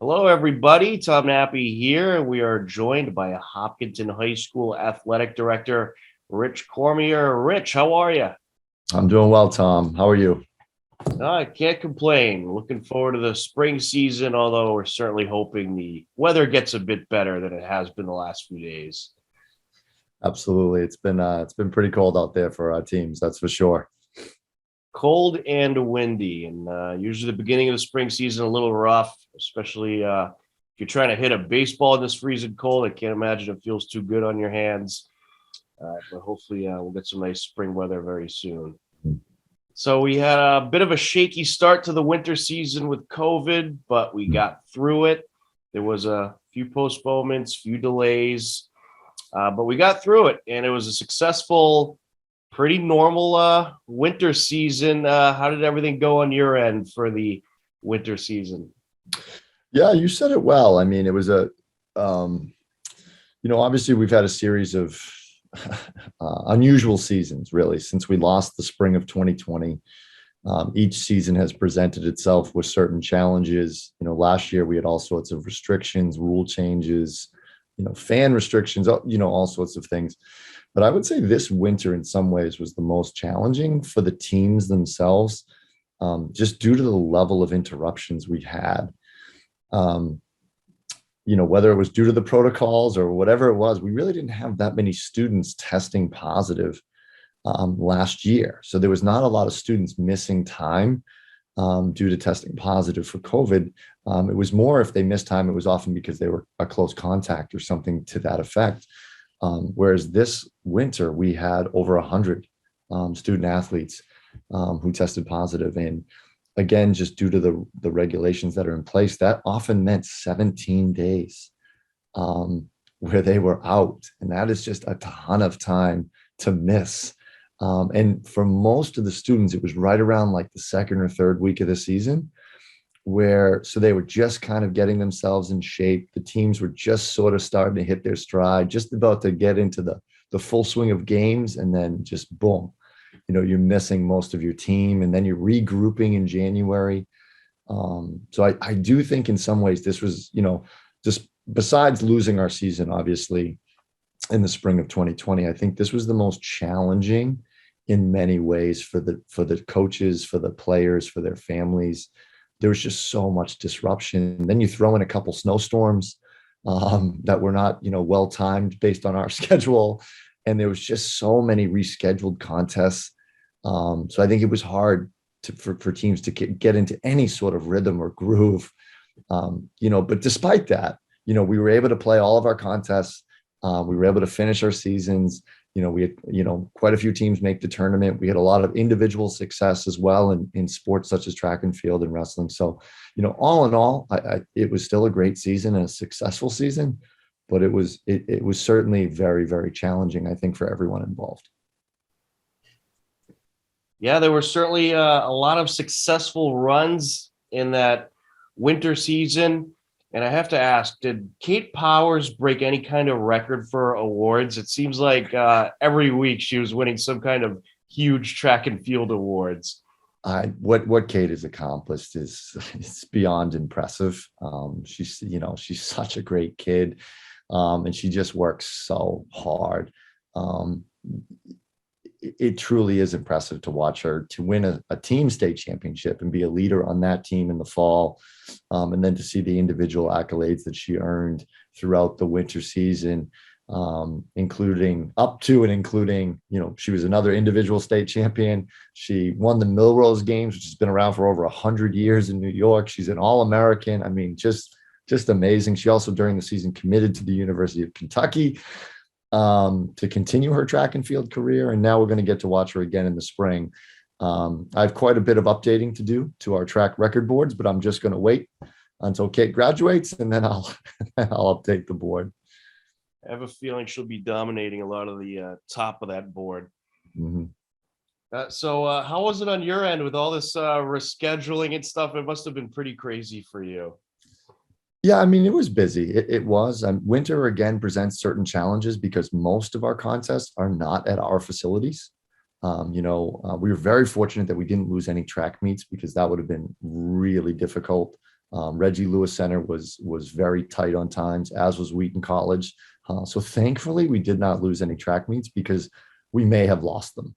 Hello, everybody. Tom Nappy here. We are joined by a Hopkinton High School athletic director, Rich Cormier. Rich, how are you? I'm doing well, Tom. How are you? I can't complain. Looking forward to the spring season, although we're certainly hoping the weather gets a bit better than it has been the last few days. Absolutely. It's been pretty cold out there for our teams, that's for sure. Cold and windy, and usually the beginning of the spring season a little rough, especially if you're trying to hit a baseball in this freezing cold. I can't imagine it feels too good on your hands. But hopefully we'll get some nice spring weather very soon. So we had a bit of a shaky start to the winter season with COVID, but we got through it. There was a few postponements, few delays, but we got through it, and it was a successful, pretty normal winter season. How did everything go on your end for the winter season? Yeah, you said it well. I mean, it was um, obviously we've had a series of unusual seasons, really, since we lost the spring of 2020. Each season has presented itself with certain challenges. Last year we had all sorts of restrictions, rule changes, fan restrictions, all sorts of things. But I would say this winter, in some ways, was the most challenging for the teams themselves, just due to the level of interruptions we had. Um, whether it was due to the protocols or whatever it was, we really didn't have that many students testing positive last year. So there was not a lot of students missing time due to testing positive for COVID. It was more, if they missed time, it was often because they were a close contact or something to that effect. Whereas this winter, we had over 100 student athletes who tested positive. And again, just due to the regulations that are in place, that often meant 17 days where they were out. And that is just a ton of time to miss. And for most of the students, it was right around like the second or third week of the season, so they were just kind of getting themselves in shape. The teams were just sort of starting to hit their stride, just about to get into the full swing of games, and then just boom, you're missing most of your team, and then you're regrouping in January. So I do think in some ways this was, just besides losing our season, obviously, in the spring of 2020, I think this was the most challenging in many ways for the coaches, for the players, for their families. There was just so much disruption. And then you throw in a couple snowstorms that were not, well timed based on our schedule, and there was just so many rescheduled contests. So I think it was hard for teams to get into any sort of rhythm or groove. But despite that, we were able to play all of our contests. We were able to finish our seasons. We had, quite a few teams make the tournament. We had a lot of individual success as well in sports such as track and field and wrestling. So, all in all, it was still a great season and a successful season, but it was certainly very, very challenging, I think, for everyone involved. Yeah, there were certainly a lot of successful runs in that winter season. And I have to ask, did Kate Powers break any kind of record for awards? It seems like every week she was winning some kind of huge track and field awards. What Kate has accomplished is beyond impressive. She's such a great kid, and she just works so hard. Um, it truly is impressive to watch her to win a team state championship and be a leader on that team in the fall, and then to see the individual accolades that she earned throughout the winter season, including, she was another individual state champion. She won the Milrose Games, which has been around for over 100 years in New York. She's an All-American. I mean, just amazing. She also, during the season, committed to the University of Kentucky to continue her track and field career. And now we're going to get to watch her again in the spring. I have quite a bit of updating to do to our track record boards, but I'm just going to wait until Kate graduates, and then I'll I'll update the board. I have a feeling she'll be dominating a lot of the top of that board. Mm-hmm. So how was it on your end with all this rescheduling and stuff? It must have been pretty crazy for you. Yeah, I mean, it was busy. It was. Winter again presents certain challenges because most of our contests are not at our facilities. We were very fortunate that we didn't lose any track meets because that would have been really difficult Reggie Lewis Center was very tight on times, as was Wheaton College. So thankfully, we did not lose any track meets because we may have lost them.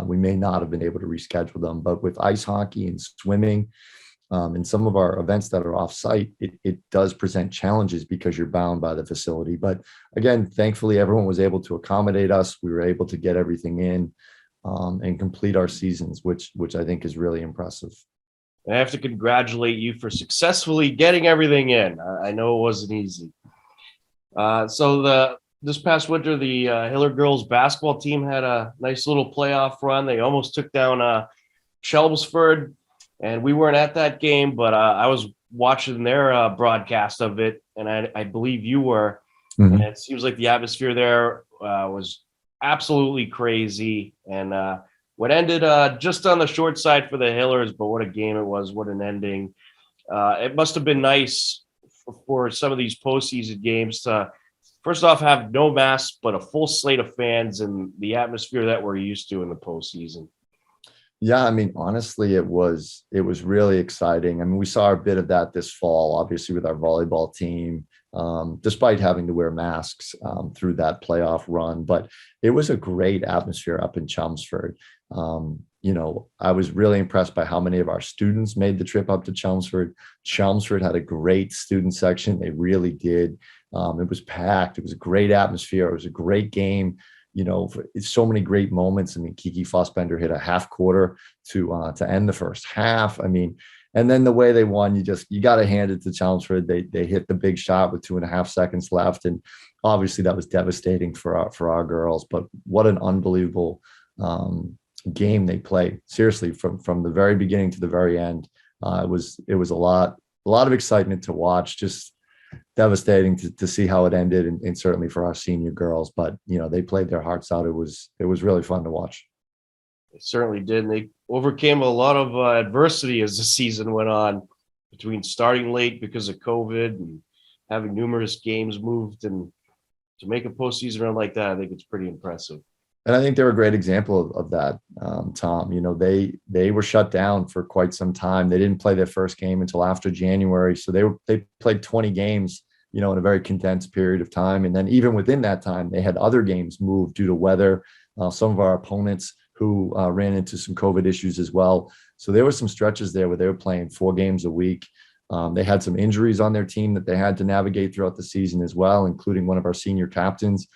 We may not have been able to reschedule them. But with ice hockey and swimming, and some of our events that are off-site, it does present challenges because you're bound by the facility. But again, thankfully, everyone was able to accommodate us. We were able to get everything in and complete our seasons, which I think is really impressive. I have to congratulate you for successfully getting everything in. I know it wasn't easy. This past winter, the Hiller girls basketball team had a nice little playoff run. They almost took down Chelmsford, and we weren't at that game, but I was watching their broadcast of it, and I believe you were. Mm-hmm. And it seems like the atmosphere there was absolutely crazy, and what ended just on the short side for the Hillers, but what a game it was, what an ending. It must have been nice for some of these postseason games to, first off, have no masks, but a full slate of fans and the atmosphere that we're used to in the postseason. Yeah, I mean, honestly, it was really exciting. I mean, we saw a bit of that this fall, obviously, with our volleyball team, despite having to wear masks through that playoff run. But it was a great atmosphere up in Chelmsford. I was really impressed by how many of our students made the trip up to Chelmsford. Chelmsford had a great student section. They really did. It was packed. It was a great atmosphere. It was a great game. So many great moments. I mean, Kiki Fossbender hit a half quarter to end the first half. I mean, and then the way they won, you got to hand it to Chelmsford. They hit the big shot with 2.5 seconds left, and obviously that was devastating for our girls. But what an unbelievable game they played. Seriously, from the very beginning to the very end, it was a lot of excitement to watch. Just devastating to see how it ended, and certainly for our senior girls. But they played their hearts out. It was really fun to watch. They certainly did. And they overcame a lot of adversity as the season went on, between starting late because of COVID and having numerous games moved. And to make a postseason run like that, I think it's pretty impressive. And I think they're a great example of that, Tom. They were shut down for quite some time. They didn't play their first game until after January. So they played 20 games, in a very condensed period of time. And then even within that time, they had other games moved due to weather. Some of our opponents who ran into some COVID issues as well. So there were some stretches there where they were playing 4 games a week. They had some injuries on their team that they had to navigate throughout the season as well, including one of our senior captains,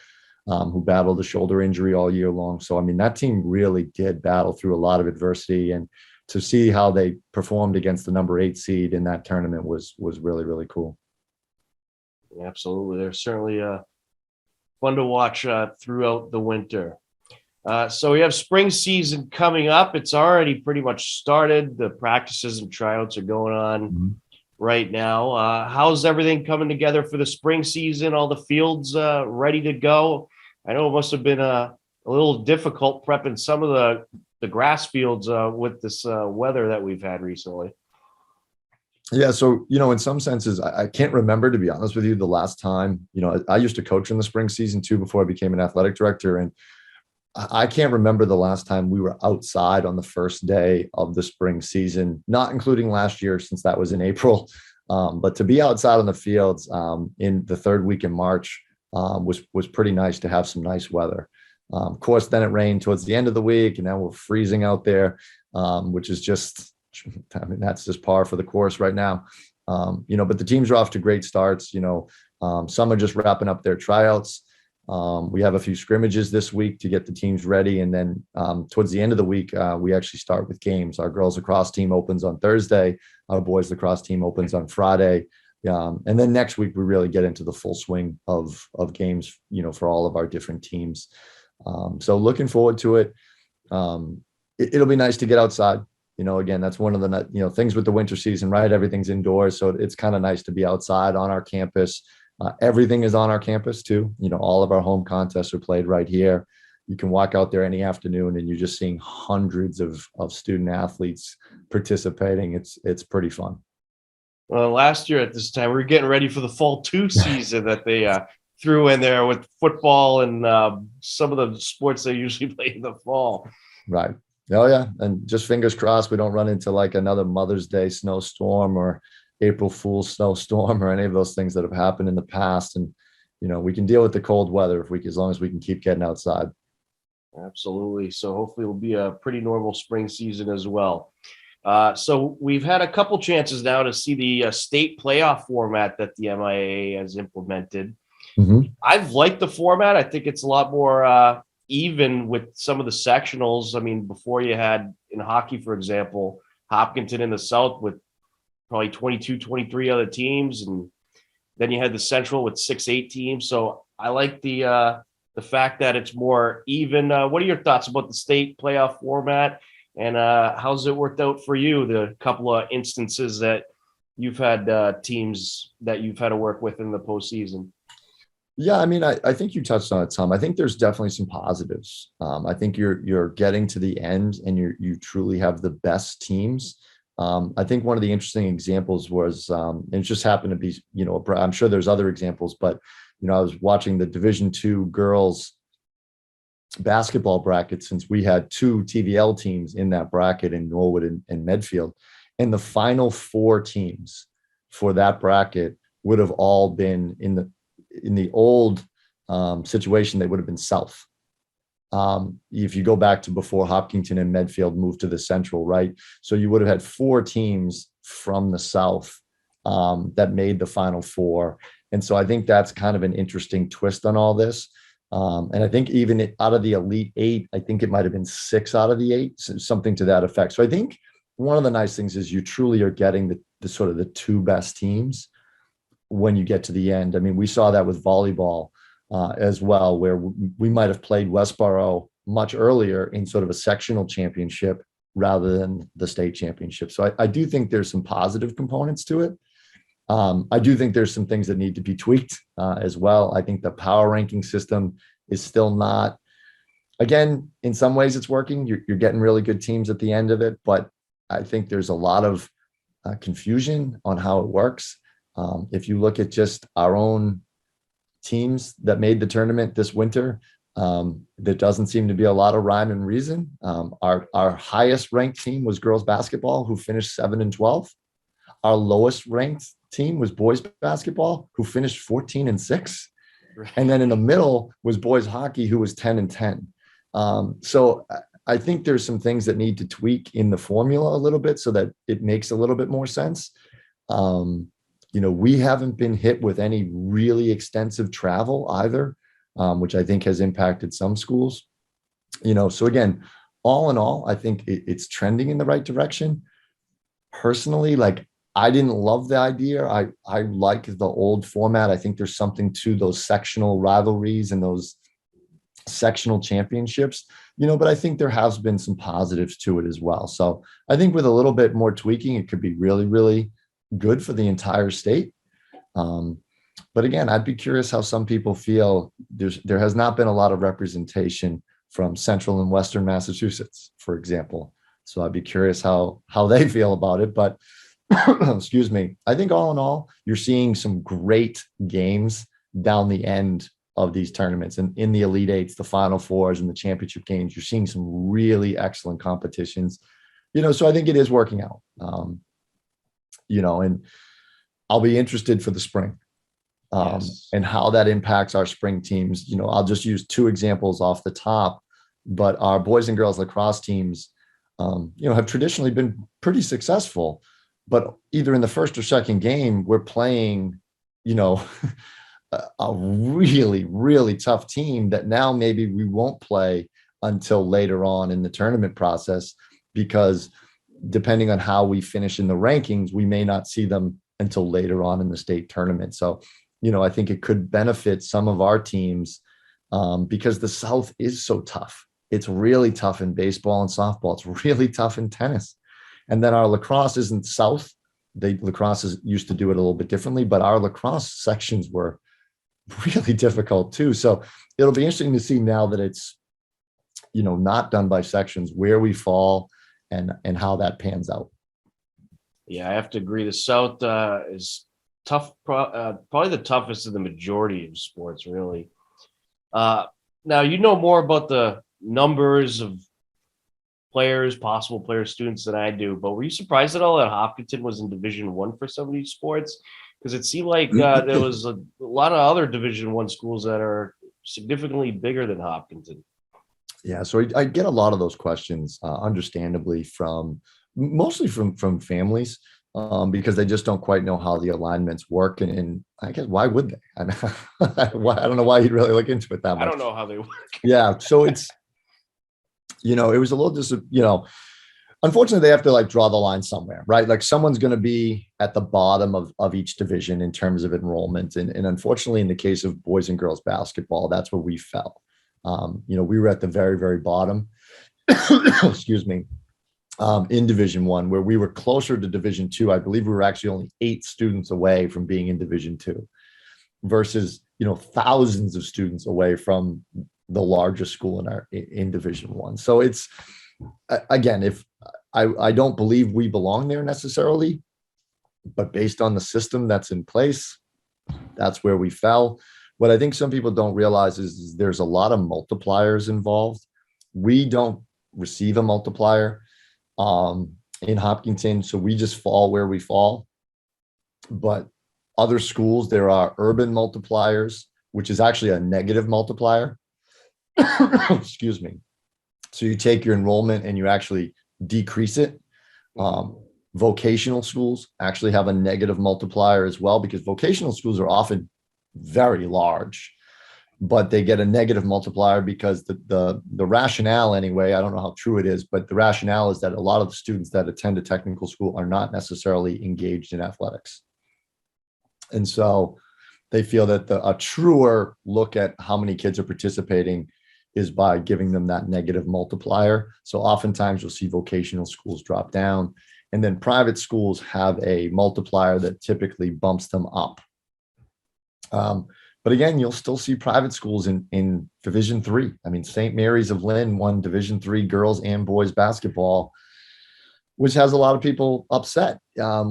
who battled a shoulder injury all year long. So, I mean, that team really did battle through a lot of adversity, and to see how they performed against the number 8 seed in that tournament was really, really cool. Absolutely. They're certainly fun to watch throughout the winter. So we have spring season coming up. It's already pretty much started. The practices and tryouts are going on right now. How's everything coming together for the spring season? All the fields ready to go? I know it must have been a little difficult prepping some of the grass fields with this weather that we've had recently. Yeah. So, in some senses, I can't remember, to be honest with you, the last time, I used to coach in the spring season too before I became an athletic director. And I can't remember the last time we were outside on the first day of the spring season, not including last year, since that was in April. But to be outside on the fields in the third week in March was pretty nice, to have some nice weather. Of course, then it rained towards the end of the week, and now we're freezing out there, which is just, that's just par for the course right now. But the teams are off to great starts. Some are just wrapping up their tryouts. We have a few scrimmages this week to get the teams ready. And then towards the end of the week, we actually start with games. Our girls lacrosse team opens on Thursday. Our boys lacrosse team opens on Friday. And then next week, we really get into the full swing of games, for all of our different teams. So looking forward to it. It'll be nice to get outside. Again, that's one of the, things with the winter season, right? Everything's indoors. So it's kind of nice to be outside on our campus. Everything is on our campus too. All of our home contests are played right here. You can walk out there any afternoon and you're just seeing hundreds of student athletes participating. It's pretty fun. Well, last year at this time, we were getting ready for the fall 2 season that they threw in there with football and some of the sports they usually play in the fall. Right. Oh yeah. And just fingers crossed we don't run into like another Mother's Day snowstorm or April Fool's snowstorm or any of those things that have happened in the past. And, we can deal with the cold weather as long as we can keep getting outside. Absolutely. So hopefully it'll be a pretty normal spring season as well. So we've had a couple chances now to see the state playoff format that the MIAA has implemented. Mm-hmm. I've liked the format. I think it's a lot more even with some of the sectionals. I mean, before you had in hockey, for example, Hopkinton in the South with probably 22, 23 other teams. And then you had the Central with 6, 8 teams. So I like the fact that it's more even. What are your thoughts about the state playoff format? And how's it worked out for you, the couple of instances that you've had teams that you've had to work with in the postseason? Yeah, I mean, I think you touched on it, Tom. I think there's definitely some positives. I think you're getting to the end and you truly have the best teams. I think one of the interesting examples was, and it just happened to be, I'm sure there's other examples, but I was watching the Division II girls basketball bracket since we had 2 TVL teams in that bracket in Norwood and Medfield, and the final 4 teams for that bracket would have all been in the old situation. They would have been South. If you go back to before Hopkinton and Medfield moved to the Central, right? So you would have had 4 teams from the South that made the final 4. And so I think that's kind of an interesting twist on all this. And I think even out of the Elite 8, I think it might have been 6 out of the 8, something to that effect. So I think one of the nice things is you truly are getting the sort of the 2 best teams when you get to the end. I mean, we saw that with volleyball as well, where we might have played Westboro much earlier in sort of a sectional championship rather than the state championship. So I do think there's some positive components to it. I do think there's some things that need to be tweaked as well. I think the power ranking system is still not, again, in some ways it's working. You're getting really good teams at the end of it, but I think there's a lot of confusion on how it works. If you look at just our own teams that made the tournament this winter, there doesn't seem to be a lot of rhyme and reason. Our highest ranked team was girls basketball, who finished 7-12. Our lowest ranked team was boys basketball, who finished 14-6. And then in the middle was boys hockey, who was 10-10. So I think there's some things that need to tweak in the formula a little bit so that it makes a little bit more sense. We haven't been hit with any really extensive travel either, which I think has impacted some schools. So again, all in all, I think it's trending in the right direction. Personally, I didn't love the idea. I like the old format. I think there's something to those sectional rivalries and those sectional championships, but I think there has been some positives to it as well. So I think with a little bit more tweaking, it could be really, really good for the entire state. But again, I'd be curious how some people feel. There has not been a lot of representation from Central and Western Massachusetts, for example. So I'd be curious how they feel about it. But excuse me, I think all in all, you're seeing some great games down the end of these tournaments, and in the Elite Eights, the Final Fours, and the championship games. You're seeing some really excellent competitions. So I think it is working out. And I'll be interested for the spring and how that impacts our spring teams. I'll just use 2 examples off the top, but our boys and girls lacrosse teams, have traditionally been pretty successful, but either in the first or second game, we're playing, a really, really tough team that now maybe we won't play until later on in the tournament process, because depending on how we finish in the rankings, we may not see them until later on in the state tournament. So, I think it could benefit some of our teams because the South is so tough. It's really tough in baseball and softball. It's really tough in tennis. And then our lacrosse isn't South. Lacrosse used to do it a little bit differently, but our lacrosse sections were really difficult too. So it'll be interesting to see now that it's, not done by sections, where we fall and how that pans out. Yeah, I have to agree. The South is tough, probably the toughest of the majority of sports, really. Now, more about the numbers of players, possible player students than I do. But were you surprised at all that Hopkinton was in Division 1 for some of these sports? Because it seemed like there was a lot of other Division 1 schools that are significantly bigger than Hopkinton. Yeah, so I get a lot of those questions, understandably, mostly from families, because they just don't quite know how the alignments work, and I guess why would they? I don't know why you'd really look into it that much. I don't know how they work. Yeah, so it was a little unfortunately, they have to like draw the line somewhere, right? Like someone's going to be at the bottom of each division in terms of enrollment, and unfortunately, in the case of boys and girls basketball, that's where we fell. We were at the very, very bottom, excuse me, in Division 1, where we were closer to Division 2. I believe we were actually only 8 students away from being in Division 2 versus, thousands of students away from the largest school in Division 1. So it's, again, if I don't believe we belong there necessarily, but based on the system that's in place, that's where we fell. What I think some people don't realize is there's a lot of multipliers involved. We don't receive a multiplier in Hopkinton, so we just fall where we fall. But other schools, there are urban multipliers, which is actually a negative multiplier. Excuse me. So you take your enrollment and you actually decrease it. Vocational schools actually have a negative multiplier as well, because vocational schools are often very large, but they get a negative multiplier because the rationale, anyway, I don't know how true it is, but the rationale is that a lot of the students that attend a technical school are not necessarily engaged in athletics. And so they feel that a truer look at how many kids are participating is by giving them that negative multiplier. So oftentimes you'll see vocational schools drop down, and then private schools have a multiplier that typically bumps them up. But again, you'll still see private schools in Division 3. I mean, St. Mary's of Lynn won Division 3 girls and boys basketball, which has a lot of people upset,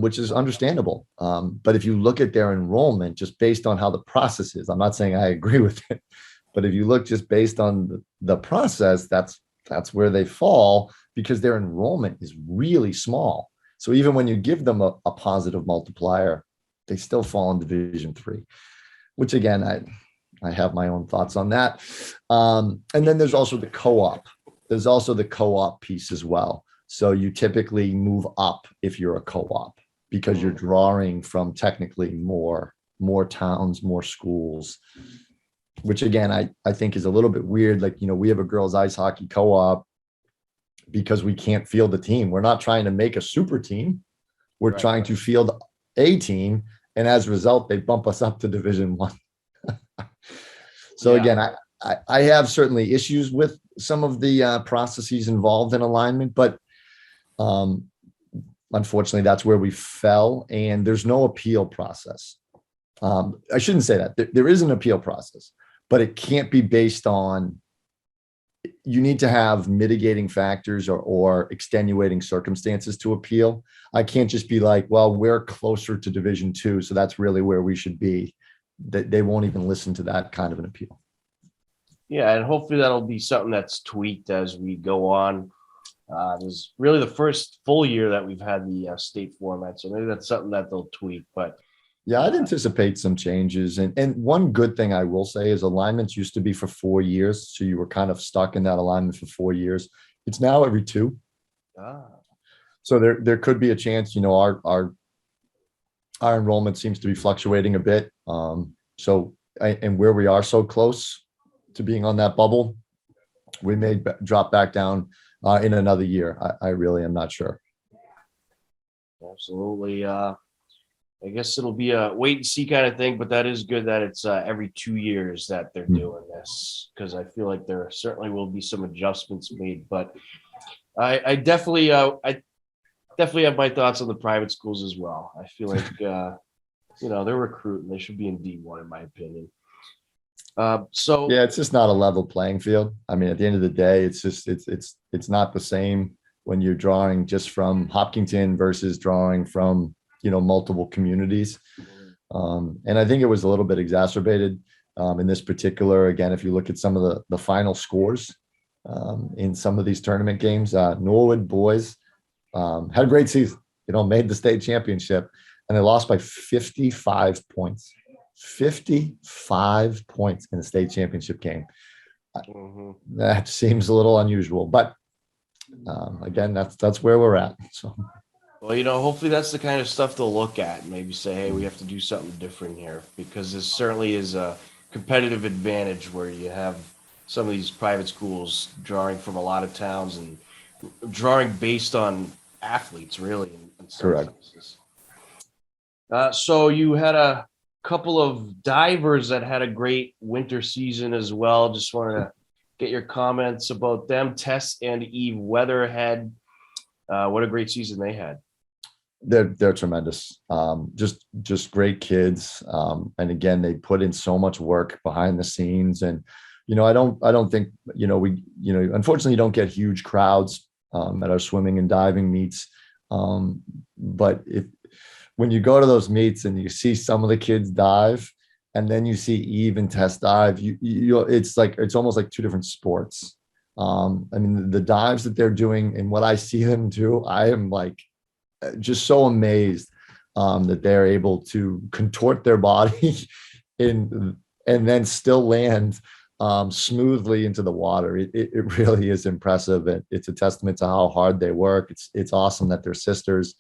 which is understandable. But if you look at their enrollment, just based on how the process is, I'm not saying I agree with it, but if you look just based on the process, that's where they fall, because their enrollment is really small. So even when you give them a positive multiplier, they still fall in Division 3. Which again, I have my own thoughts on that. And then there's also the co-op. There's also the co-op piece as well. So you typically move up if you're a co-op, because you're drawing from technically more towns, more schools, which again, I think is a little bit weird. Like, we have a girls ice hockey co-op because we can't field a team. We're not trying to make a super team. We're trying to field a team. And as a result, they bump us up to Division 1. So again, I have certainly issues with some of the processes involved in alignment, but unfortunately, that's where we fell. And there's no appeal process. I shouldn't say that. There is an appeal process, but it can't be based on, you need to have mitigating factors or extenuating circumstances to appeal. I can't just be like, well, we're closer to Division 2, so that's really where we should be. They won't even listen to that kind of an appeal. Yeah, and hopefully that'll be something that's tweaked as we go on. This is really the first full year that we've had the state format, so maybe that's something that they'll tweak. But yeah, I'd anticipate some changes. And one good thing I will say is alignments used to be for 4 years. So you were kind of stuck in that alignment for 4 years. It's now every 2. So there could be a chance, our enrollment seems to be fluctuating a bit. And where we are so close to being on that bubble, we may drop back down in another year. I really am not sure. Absolutely. I guess it'll be a wait and see kind of thing, but that is good that it's every 2 years that they're doing this, because I feel like there certainly will be some adjustments made. But I definitely have my thoughts on the private schools as well. I feel like they're recruiting; they should be in D1, in my opinion. So yeah, it's just not a level playing field. I mean, at the end of the day, it's just it's not the same when you're drawing just from Hopkinton versus drawing from multiple communities. And I think it was a little bit exacerbated in this particular, again, if you look at some of the final scores, in some of these tournament games. Norwood boys had a great season, made the state championship, and they lost by 55 points. 55 points in the state championship game. That seems a little unusual, but again, that's where we're at. So, well, hopefully that's the kind of stuff they'll look at and maybe say, hey, we have to do something different here, because this certainly is a competitive advantage where you have some of these private schools drawing from a lot of towns and drawing based on athletes, really. In some correct. cases. So you had a couple of divers that had a great winter season as well. Just wanted to get your comments about them. Tess and Eve Weatherhead. What a great season they had. They're tremendous. Just great kids. And again, they put in so much work behind the scenes. And, I don't think, unfortunately you don't get huge crowds at our swimming and diving meets. But when you go to those meets and you see some of the kids dive, and then you see Eve and Tess dive, it's almost like two different sports. The dives that they're doing and what I see them do, I am like just so amazed that they're able to contort their body and then still land smoothly into the water. It really is impressive. It's a testament to how hard they work. It's awesome that they're sisters.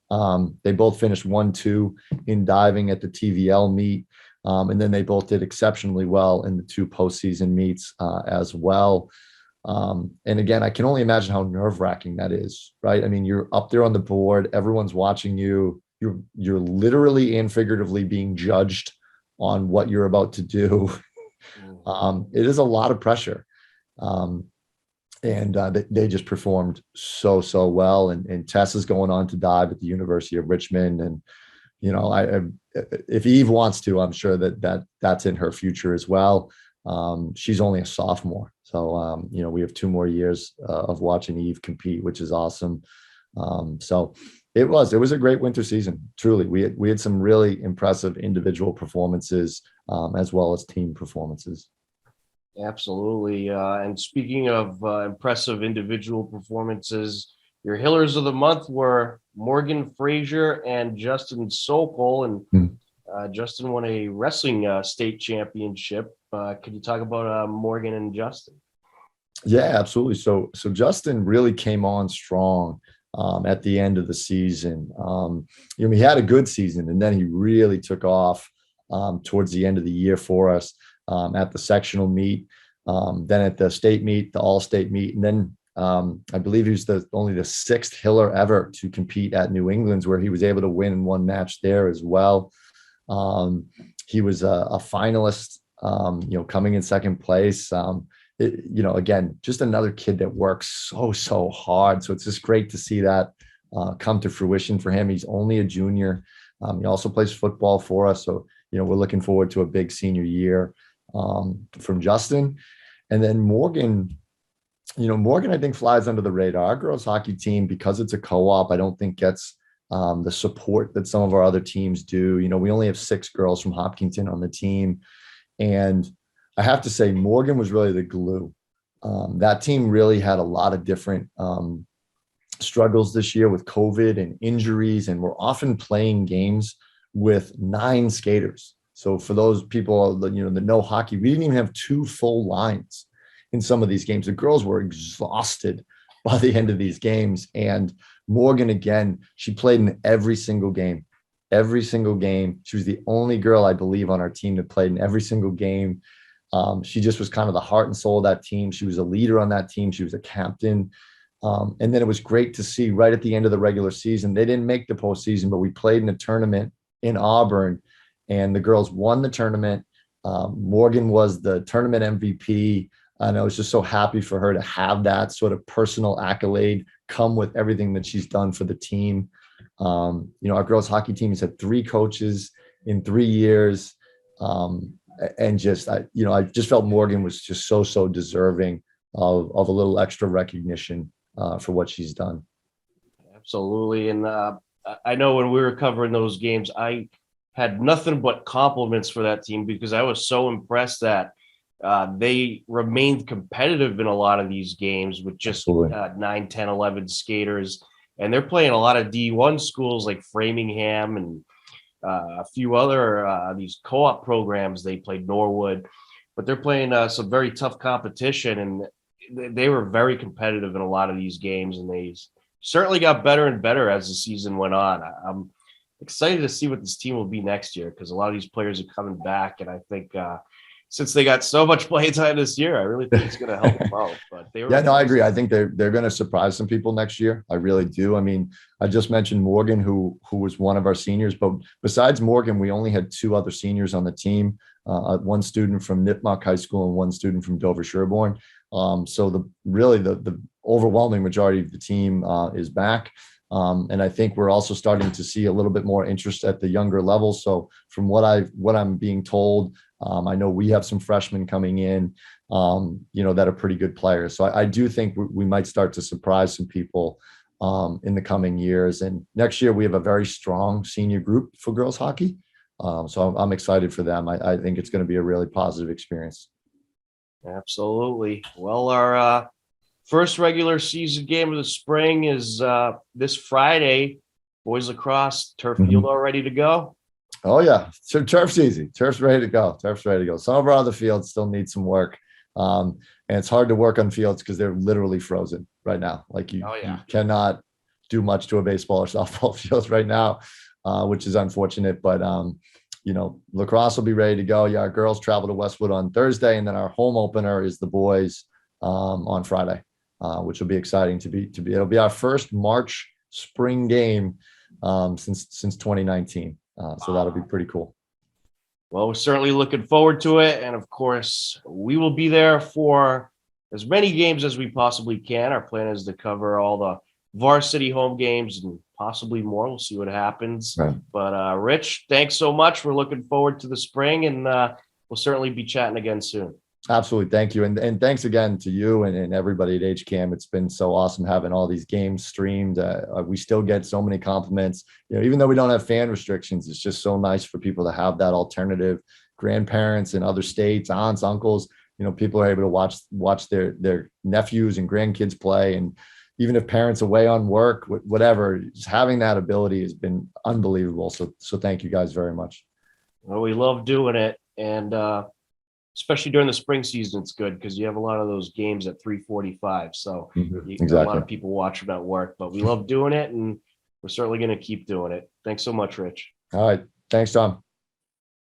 They both finished 1-2 in diving at the TVL meet. And then they both did exceptionally well in the 2 postseason meets as well. And again, I can only imagine how nerve-wracking that is, right? I mean, you're up there on the board, everyone's watching you. You're literally and figuratively being judged on what you're about to do. It is a lot of pressure. And they just performed so well. And Tess is going on to dive at the University of Richmond. And, if Eve wants to, I'm sure that's in her future as well. She's only a sophomore. So, we have 2 more years of watching Eve compete, which is awesome. So it was a great winter season. Truly, we had some really impressive individual performances as well as team performances. Absolutely. And speaking of impressive individual performances, your Hillers of the Month were Morgan Frazier and Justin Sokol. And Justin won a wrestling state championship. Could you talk about Morgan and Justin? Yeah, absolutely. So Justin really came on strong at the end of the season. He had a good season, and then he really took off towards the end of the year for us at the sectional meet, then at the state meet, the all-state meet, and then I believe he was only the 6th Hiller ever to compete at New England's, where he was able to win 1 match there as well. He was a finalist, coming in 2nd place. Again, just another kid that works so hard. So it's just great to see that come to fruition for him. He's only a junior. He also plays football for us. So, we're looking forward to a big senior year from Justin. And then Morgan, I think flies under the radar. Our girls hockey team, because it's a co-op, I don't think gets the support that some of our other teams do. We only have 6 girls from Hopkinton on the team. And I have to say, Morgan was really the glue. That team really had a lot of different struggles this year with COVID and injuries, and we're often playing games with 9 skaters. So for those people that know hockey, we didn't even have 2 full lines in some of these games. The girls were exhausted by the end of these games. And Morgan, again, she played in every single game. Every single game. She was the only girl, I believe, on our team that played in every single game. She just was kind of the heart and soul of that team. She was a leader on that team. She was a captain. And then it was great to see right at the end of the regular season. They didn't make the postseason, but we played in a tournament in Auburn, and the girls won the tournament. Morgan was the tournament MVP. And I was just so happy for her to have that sort of personal accolade come with everything that she's done for the team. Our girls hockey team has had 3 coaches in 3 years. And I just felt Morgan was just so deserving of a little extra recognition for what she's done. Absolutely. And I know when we were covering those games, I had nothing but compliments for that team, because I was so impressed that they remained competitive in a lot of these games with just Absolutely. 9, 10, 11 skaters. And they're playing a lot of D1 schools like Framingham and a few other these co-op programs. They played Norwood, but they're playing some very tough competition, and they were very competitive in a lot of these games, and they certainly got better and better as the season went on. I'm excited to see what this team will be next year because a lot of these players are coming back, and I think since they got so much play time this year, I really think it's going to help them out. But they were Yeah, no, I agree. I think they're going to surprise some people next year. I really do. I mean, I just mentioned Morgan, who was one of our seniors, but besides Morgan, we only had 2 other seniors on the team. One student from Nipmuc High School and one student from Dover Sherborne. So the overwhelming majority of the team is back. And I think we're also starting to see a little bit more interest at the younger levels. So from what I'm being told, I know we have some freshmen coming in, that are pretty good players. So I do think we might start to surprise some people in the coming years. And next year we have a very strong senior group for girls hockey. So I'm excited for them. I think it's going to be a really positive experience. Absolutely. Well, our first regular season game of the spring is this Friday. Boys lacrosse, turf field all ready to go. Oh yeah, so turf's easy. Turf's ready to go. Turf's ready to go. Some of our other fields still need some work, and it's hard to work on fields because they're literally frozen right now. Like you cannot do much to a baseball or softball field right now, which is unfortunate. But lacrosse will be ready to go. Yeah, our girls travel to Westwood on Thursday, and then our home opener is the boys on Friday, which will be exciting to be. It'll be our first March spring game since 2019. So that'll be pretty cool. Well, we're certainly looking forward to it. And of course, we will be there for as many games as we possibly can. Our plan is to cover all the varsity home games and possibly more. We'll see what happens. Right. But Rich, thanks so much. We're looking forward to the spring, and we'll certainly be chatting again soon. Absolutely. Thank you. And thanks again to you and everybody at HCAM. It's been so awesome having all these games streamed. We still get so many compliments, even though we don't have fan restrictions. It's just so nice for people to have that alternative. Grandparents in other states, aunts, uncles, people are able to watch their nephews and grandkids play. And even if parents away on work, whatever, just having that ability has been unbelievable. So thank you guys very much. Well, we love doing it. And, especially during the spring season, it's good because you have a lot of those games at 3:45. So exactly. A lot of people watch them at work, but we love doing it, and we're certainly going to keep doing it. Thanks so much, Rich. All right. Thanks, Tom.